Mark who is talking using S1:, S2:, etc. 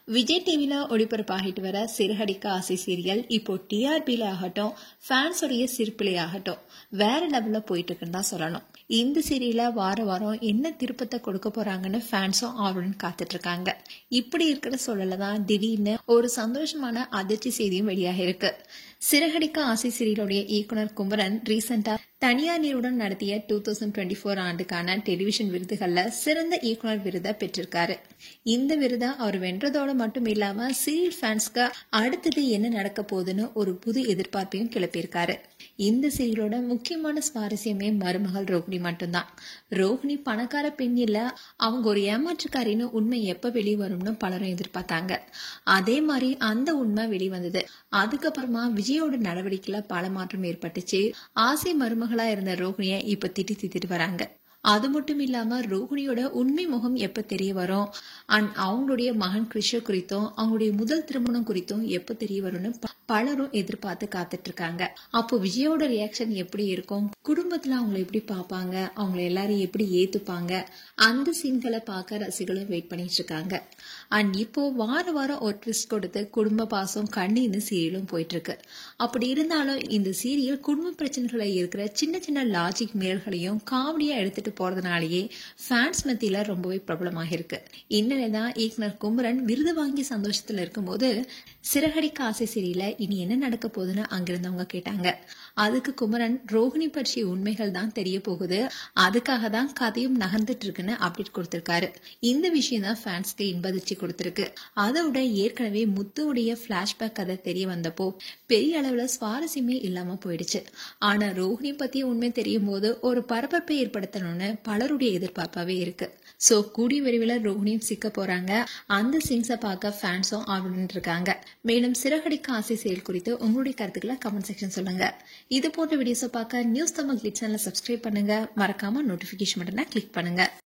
S1: விஜய் டிவில ஒளிபரப்பாகிட்டு வர சிறகடிக்க ஆசை சீரியல் இப்போ டிஆர்பில ஆகட்டும், ஃபேன்ஸோடைய சிரிப்பிலே ஆகட்டும், வேற லெவல்ல போயிட்டு இருக்குன்னு தான் சொல்லணும். இந்த சீரியல வாரம் என்ன திருப்பத்தை கொடுக்க போறாங்கன்னு ஃபேன்ஸும் ஆர்வம் காத்துட்டு இருக்காங்க. இப்படி இருக்கிற சூழல்ல தான் திடீர்னு ஒரு சந்தோஷமான அதிர்ச்சி செய்தியும் வெளியாக இருக்கு. சிறகடிக்க ஆசை சீரியலுடைய இயக்குனர் குமரன் ரீசெண்டா தனியார் நிறுவனம் நடத்திய 2024 ஆண்டுக்கான டெலிவிஷன் விருதுகள்ல சிறந்த இயக்குனர் விருதை பெற்றிருக்காரு. இந்த விருதை அவர் வென்றதோடு மட்டும் இல்லாம சீரியல் ஃபேன்ஸ்க்கு அடுத்தது என்ன நடக்க போகுதுன்னு ஒரு புது எதிர்பார்ப்பையும் கிளப்பியிருக்காரு. இந்த சீரியலோட முக்கியமான சுவாரஸ்யமே மருமகள் ரோஹிணி மட்டும்தான். ரோஹிணி பணக்கார பெண் இல்ல, அவங்க ஒரு ஏமாற்றுக்காரின்னு உண்மை எப்ப வெளியே வரும்னு பலரும் எதிர்பார்த்தாங்க. அதே மாதிரி அந்த உண்மை வெளிவந்தது. அதுக்கப்புறமா விஜயோட நடவடிக்கையில பல மாற்றம் ஏற்பட்டுச்சு. ஆசை மருமகளா இருந்த ரோஹிணிய இப்ப திட்டிட்டு வராங்க. அது மட்டும் இல்லாம ரோஹிணியோட உண்மை முகம் எப்ப தெரிய வரும், அண்ட் அவங்களுடைய மகன் கிருஷ்ண குறித்தும் அவங்களுடைய முதல் திருமணம் குறித்தும் எப்ப தெரிய வரும்னு பலரும் எதிர்பார்த்து காத்துட்டு இருக்காங்க. அப்போ விஜயோட ரியாக்ஷன் எப்படி இருக்கும், குடும்பத்துல அவங்களை எப்படி பாப்பாங்க, அவங்களை எல்லாரும் எப்படி ஏத்துப்பாங்க, அந்த சீன்களை பார்க்க ரசிகர்களும் வெயிட் பண்ணிட்டு இருக்காங்க. அண்ட் இப்போ வாரம் ஒரு ட்விஸ்ட் கொடுத்து குடும்ப பாசம் கண்ணீர்னு சீரியலும் போயிட்டு இருக்கு. அப்படி இருந்தாலும் இந்த சீரியல் குடும்ப பிரச்சனைகளை இருக்கிற சின்ன லாஜிக் மீறல்களையும் காமெடியா எடுத்துட்டு போறதுனாலேயே ஃபேன்ஸ் மத்தியில ரொம்பவே பிரபலமாக இருக்கு. இந்நிலைதான் இயக்குனர் குமரன் விருது வாங்கி சந்தோஷத்துல இருக்கும்போது சிறகடிக்க ஆசை சீரியல இனி என்ன நடக்க போகுதுன்னு அங்கிருந்தவங்க கேட்டாங்க. அதுக்கு குமரன் ரோஹிணி பற்றிய உண்மைகள் தான் தெரிய போகுது, அதுக்காக தான் கதையும் நகர்ந்துட்டு இருக்குன்னு அப்டேட் கொடுத்திருக்காரு. இந்த விஷயம் தான் ஃபேன்ஸ்க்கு இன்பதிர்ச்சி கொடுத்திருக்கு. அதோட ஏற்கனவே முத்துவுடைய பிளாஷ்பேக் கதை தெரிய வந்தப்போ பெரிய அளவுல சுவாரஸ்யமே இல்லாம போயிடுச்சு. ஆனா ரோஹிணி பத்திய உண்மை தெரியும் போது ஒரு பரபரப்பை ஏற்படுத்தணும்னு பலருடைய எதிர்பார்ப்பாவே இருக்கு. சோ கூடிய விரைவில் ரோஹிணியும் சிக்க போறாங்க. அந்த சீன்ஸை பார்க்க ஃபேன்ஸும் ஆர்வம் இருக்காங்க. மேலும் சிறகடிக்க ஆசை செயல் குறித்து உங்களுடைய கருத்துக்களை கமெண்ட் செக்ஷன் சொல்லுங்க. இது போன்ற வீடியோஸை பார்க்க நியூஸ் தமிழ் கிளிக் சேனலை சப்ஸ்கிரைப் பண்ணுங்க. மறக்காம நோட்டிபிகேஷன் பட்டனை கிளிக் பண்ணுங்க.